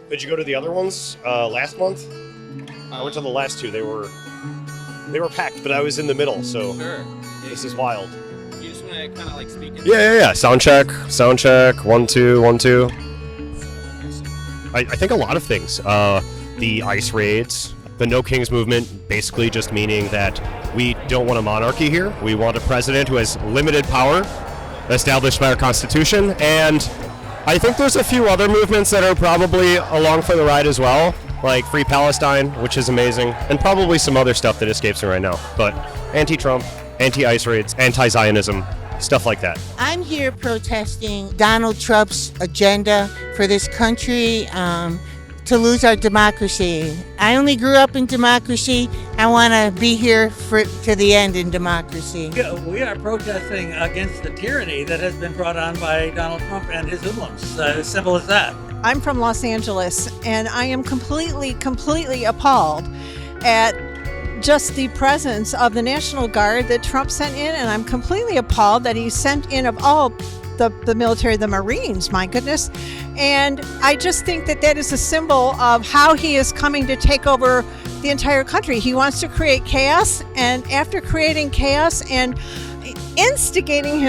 Did you go to the other ones last month? I went to the last two. They were packed, but I was in the middle, so Sure. this is wild. You just want to kind of like speak it. Yeah. Sound check. 1 2 1 2. I think a lot of things. The ICE raids, the No Kings movement, basically just meaning that we don't want a monarchy here. We want a president who has limited power, established by our Constitution, and I think there's a few other movements that are probably along for the ride as well, like Free Palestine, which is amazing, and probably some other stuff that escapes me right now. But anti-Trump, anti-ICE raids, anti-Zionism, stuff like that. I'm here protesting Donald Trump's agenda for this country to lose our democracy. I only grew up in democracy. I want to be here to the end in democracy. We are protesting against the tyranny that has been brought on by Donald Trump and his hoodlums. As simple as that. I'm from Los Angeles, and I am completely appalled at just the presence of the National Guard that Trump sent in, and I'm completely appalled that he sent in of all the military, the Marines, my goodness. And I just think that is a symbol of how he is coming to take over the entire country. He wants to create chaos, and after creating chaos and instigating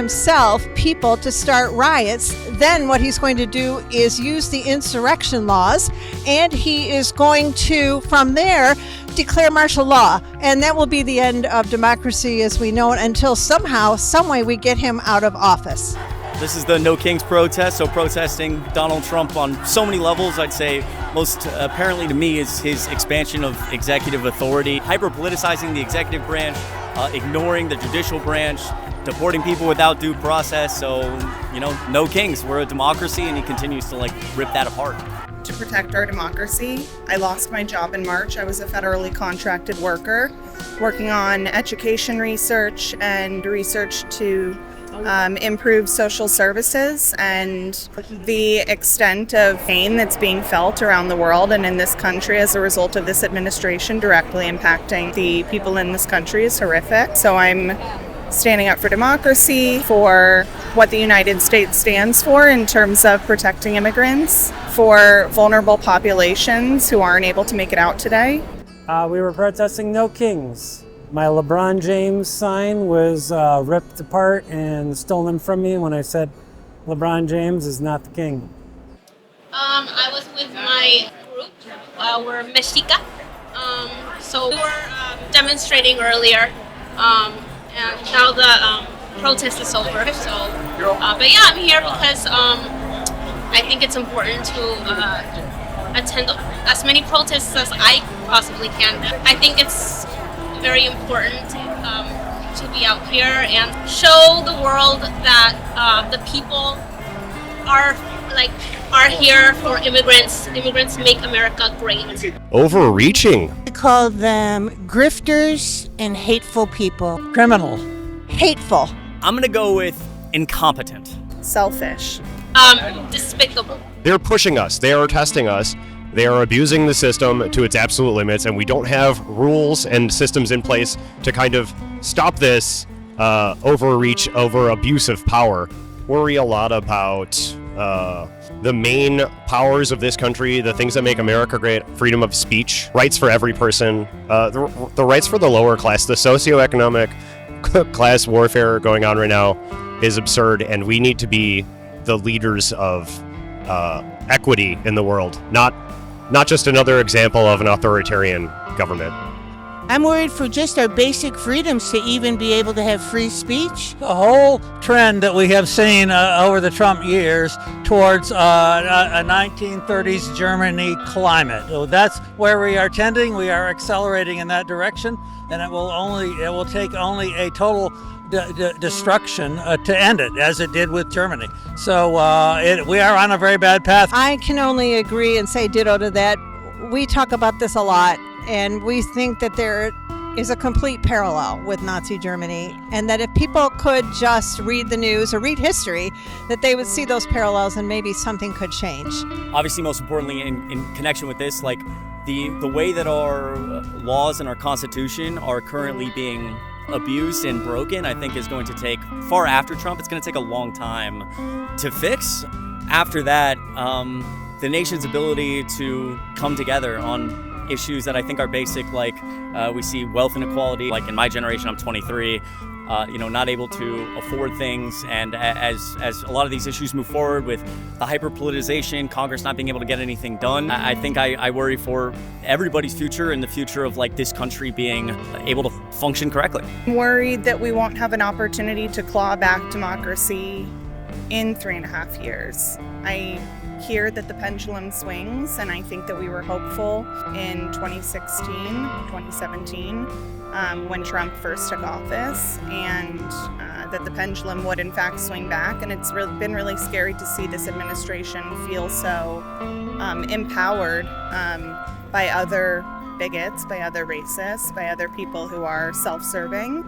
people to start riots, then what he's going to do is use the insurrection laws, and he is going to, from there, declare martial law. And that will be the end of democracy as we know it until somehow, some way we get him out of office. This is the No Kings protest, so protesting Donald Trump on so many levels. I'd say most apparently to me is his expansion of executive authority, hyper-politicizing the executive branch, ignoring the judicial branch, deporting people without due process. So, no kings. We're a democracy, and he continues to rip that apart. To protect our democracy, I lost my job in March. I was a federally contracted worker working on education research and research to improve social services, and the extent of pain that's being felt around the world and in this country as a result of this administration directly impacting the people in this country is horrific. So I'm standing up for democracy, for what the United States stands for in terms of protecting immigrants, for vulnerable populations who aren't able to make it out today. We were protesting No Kings. My LeBron James sign was ripped apart and stolen from me when I said LeBron James is not the king. I was with my group. We're Mexica. So we were demonstrating earlier, and now the protest is over. So, but yeah, I'm here because I think it's important to attend as many protests as I possibly can. I think it's very important to be out here and show the world that the people are here for immigrants. Immigrants make America great. Overreaching. I call them grifters and hateful people. Criminal. Hateful. I'm going to go with incompetent. Selfish. Despicable. They're pushing us. They are testing us. They are abusing the system to its absolute limits, and we don't have rules and systems in place to kind of stop this overreach over abuse of power. Worry a lot about the main powers of this country, the things that make America great: freedom of speech, rights for every person, the rights for the lower class. The socioeconomic class warfare going on right now is absurd, and we need to be the leaders of equity in the world, not just another example of an authoritarian government. I'm worried for just our basic freedoms to even be able to have free speech. The whole trend that we have seen over the Trump years towards a 1930s Germany climate. So that's where we are tending. We are accelerating in that direction, and it will take only a total destruction to end it, as it did with Germany. So we are on a very bad path. I can only agree and say ditto to that. We talk about this a lot, and we think that there is a complete parallel with Nazi Germany, and that if people could just read the news or read history, that they would see those parallels and maybe something could change. Obviously, most importantly, in connection with this, the way that our laws and our Constitution are currently being abused and broken, I think is going to take, far after Trump, it's going to take a long time to fix. After that, the nation's ability to come together on issues that I think are basic, like we see wealth inequality. Like in my generation, I'm 23, not able to afford things. And as a lot of these issues move forward with the hyper-politicization, Congress not being able to get anything done, I think I worry for everybody's future and the future of like this country being able to function correctly. I'm worried that we won't have an opportunity to claw back democracy in 3.5 years. I hear that the pendulum swings, and I think that we were hopeful in 2016, 2017, when Trump first took office, and that the pendulum would in fact swing back. And it's been really scary to see this administration feel so empowered by other bigots, by other racists, by other people who are self-serving.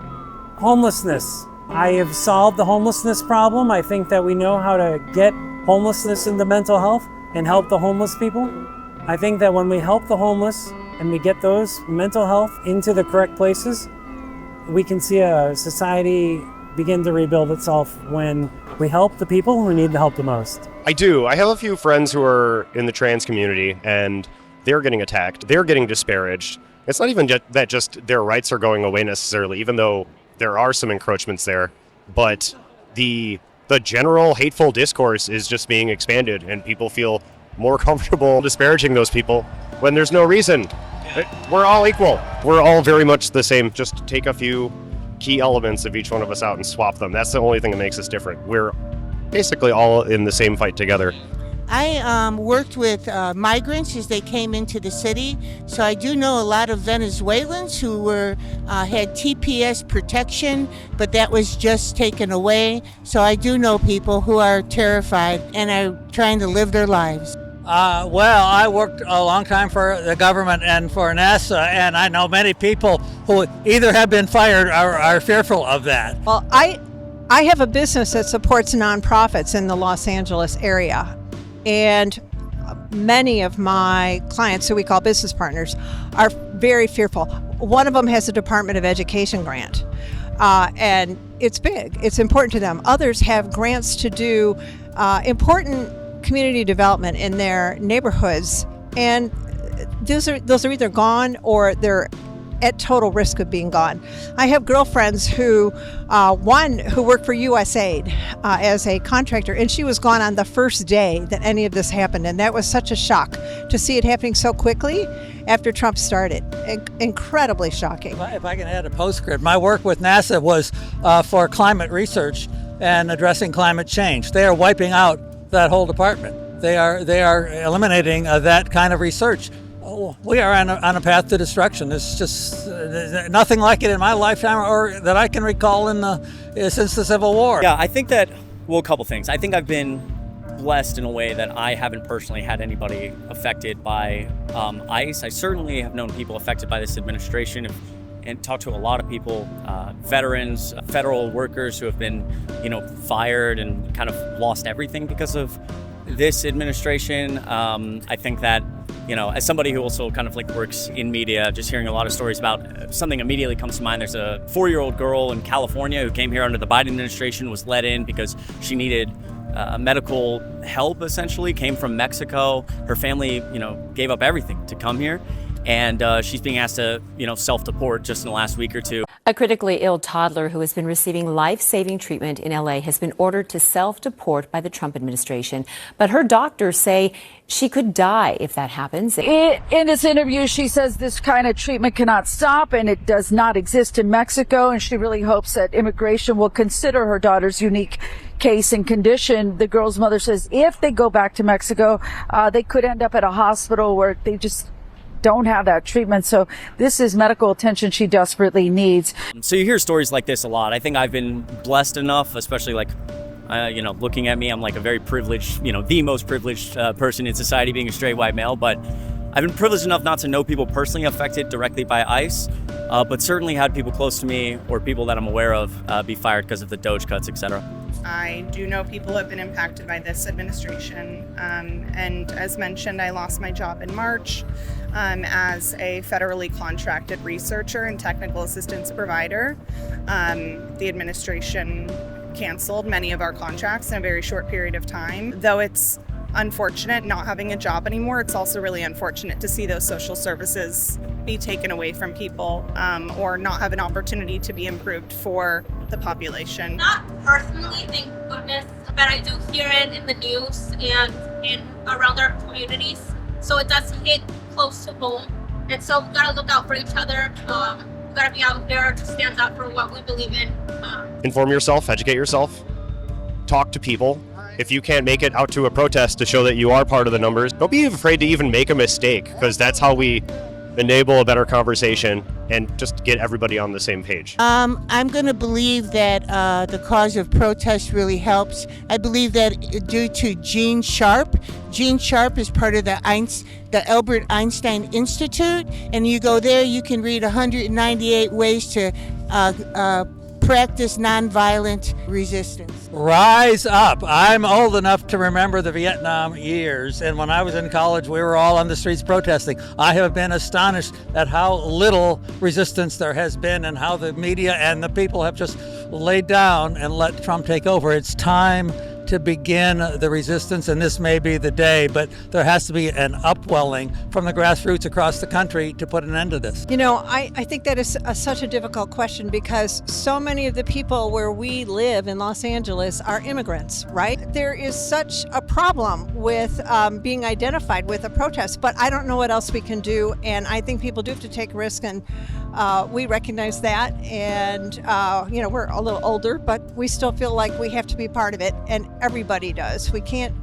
Homelessness. I have solved the homelessness problem. I think that we know how to get homelessness into mental health and help the homeless people. I think that when we help the homeless and we get those mental health into the correct places, we can see a society begin to rebuild itself when we help the people who need the help the most. I do. I have a few friends who are in the trans community, and they're getting attacked. They're getting disparaged. It's not even that just their rights are going away necessarily, even though there are some encroachments there, but the general hateful discourse is just being expanded, and people feel more comfortable disparaging those people when there's no reason. We're all equal. We're all very much the same. Just take a few key elements of each one of us out and swap them. That's the only thing that makes us different. We're basically all in the same fight together. I worked with migrants as they came into the city, so I do know a lot of Venezuelans who had TPS protection, but that was just taken away. So I do know people who are terrified and are trying to live their lives. Well, I worked a long time for the government and for NASA, and I know many people who either have been fired or are fearful of that. Well, I have a business that supports nonprofits in the Los Angeles area. And many of my clients, who we call business partners, are very fearful. One of them has a Department of Education grant, and it's big. It's important to them. Others have grants to do important community development in their neighborhoods, and those are either gone or they're at total risk of being gone. I have girlfriends who, one who worked for USAID as a contractor, and she was gone on the first day that any of this happened, and that was such a shock to see it happening so quickly after Trump started. Incredibly shocking. If I can add a postscript, my work with NASA was for climate research and addressing climate change. They are wiping out that whole department. They are eliminating that kind of research. We are on a path to destruction. It's just nothing like it in my lifetime or that I can recall since the Civil War. Yeah, I think that, a couple things. I think I've been blessed in a way that I haven't personally had anybody affected by ICE. I certainly have known people affected by this administration and talked to a lot of people, veterans, federal workers who have been, fired and kind of lost everything because of this administration. I think that, as somebody who also kind of works in media, just hearing a lot of stories about something immediately comes to mind. There's a 4-year-old girl in California who came here under the Biden administration, was let in because she needed medical help, essentially, came from Mexico. Her family, gave up everything to come here. And she's being asked to, self-deport just in the last week or two. A critically ill toddler who has been receiving life-saving treatment in LA has been ordered to self-deport by the Trump administration. But her doctors say she could die if that happens. In this interview, she says this kind of treatment cannot stop and it does not exist in Mexico. And she really hopes that immigration will consider her daughter's unique case and condition. The girl's mother says if they go back to Mexico, they could end up at a hospital where they just don't have that treatment. So this is medical attention she desperately needs. So you hear stories like this a lot. I think I've been blessed enough, especially looking at me, I'm a very privileged, the most privileged person in society, being a straight white male. But I've been privileged enough not to know people personally affected directly by ICE, but certainly had people close to me or people that I'm aware of be fired because of the Doge cuts, etc. I do know people have been impacted by this administration. And as mentioned, I lost my job in March as a federally contracted researcher and technical assistance provider. The administration canceled many of our contracts in a very short period of time. Though it's unfortunate not having a job anymore. It's also really unfortunate to see those social services be taken away from people or not have an opportunity to be improved for the population. Not personally, thank goodness, but I do hear it in the news and in around our communities. So it does hit close to home. And so we gotta look out for each other. We gotta be out there to stand up for what we believe in. Inform yourself, educate yourself, talk to people. If you can't make it out to a protest to show that you are part of the numbers, don't be afraid to even make a mistake, because that's how we enable a better conversation and just get everybody on the same page. I'm going to believe that the cause of protest really helps. I believe that due to Gene Sharp. Gene Sharp is part of the Albert Einstein Institute, and you go there, you can read 198 ways to practice nonviolent resistance. Rise up. I'm old enough to remember the Vietnam years, and when I was in college, we were all on the streets protesting. I have been astonished at how little resistance there has been and how the media and the people have just laid down and let Trump take over. It's time to begin the resistance, and this may be the day, but there has to be an upwelling from the grassroots across the country to put an end to this. You know, I think that is such a difficult question because so many of the people where we live in Los Angeles are immigrants, right? There is such a problem with being identified with a protest, but I don't know what else we can do, and I think people do have to take risk, and we recognize that, and you know, we're a little older, but we still feel like we have to be part of it, and everybody does. We can't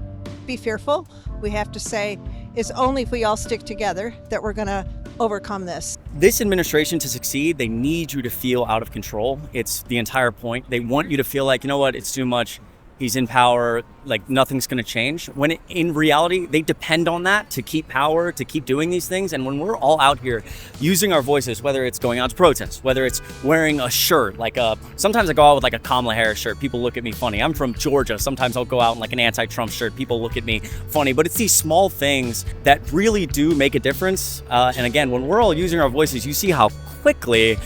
be fearful. We have to say it's only if we all stick together that we're going to overcome this. This administration to succeed, they need you to feel out of control. It's the entire point. They want you to feel like, you know what, it's too much. He's in power, like nothing's going to change. When in reality, they depend on that to keep power, to keep doing these things. And when we're all out here using our voices, whether it's going out to protests, whether it's wearing a shirt, sometimes I go out with like a Kamala Harris shirt, people look at me funny. I'm from Georgia. Sometimes I'll go out in like an anti-Trump shirt, people look at me funny. But it's these small things that really do make a difference. And again, when we're all using our voices, you see how quickly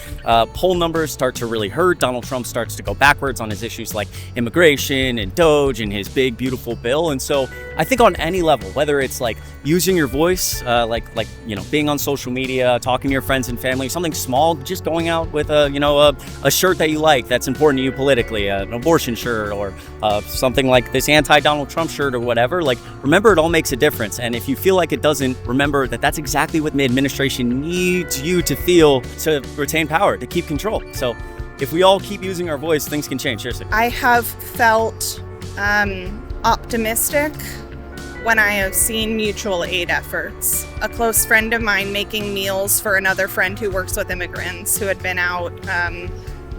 poll numbers start to really hurt. Donald Trump starts to go backwards on his issues like immigration and DOGE and his big, beautiful bill. And so I think on any level, whether it's like using your voice, like you know, being on social media, talking to your friends and family, something small, just going out with a shirt that you like that's important to you politically, an abortion shirt or something like this anti-Donald Trump shirt or whatever, like remember it all makes a difference. And if you feel like it doesn't, remember that that's exactly what the administration needs you to feel to retain power, to keep control. So if we all keep using our voice, things can change. Seriously. I have felt optimistic when I have seen mutual aid efforts. A close friend of mine making meals for another friend who works with immigrants who had been out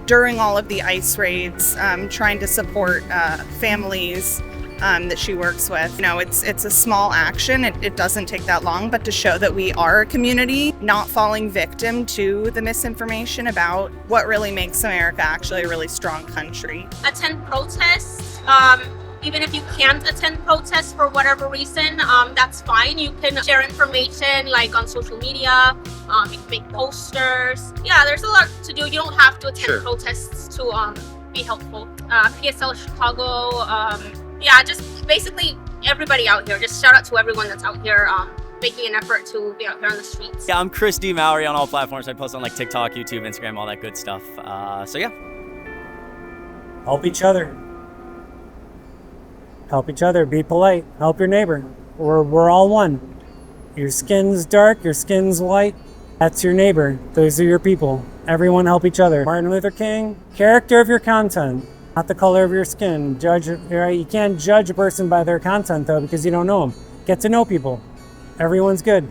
during all of the ICE raids, trying to support families that she works with. You know, it's a small action. It doesn't take that long, but to show that we are a community, not falling victim to the misinformation about what really makes America actually a really strong country. Attend protests. Even if you can't attend protests for whatever reason, that's fine. You can share information like on social media, you can make posters. Yeah, there's a lot to do. You don't have to attend protests to be helpful. PSL Chicago, yeah, just basically everybody out here. Just shout out to everyone that's out here making an effort to be out here on the streets. Yeah, I'm Chris D. Mowry on all platforms. I post on like TikTok, YouTube, Instagram, all that good stuff. So yeah. Help each other. Help each other. Be polite. Help your neighbor. We're all one. Your skin's dark, your skin's light. That's your neighbor. Those are your people. Everyone help each other. Martin Luther King, character of your content, not the color of your skin. You can't judge a person by their content though, because you don't know them. Get to know people. Everyone's good.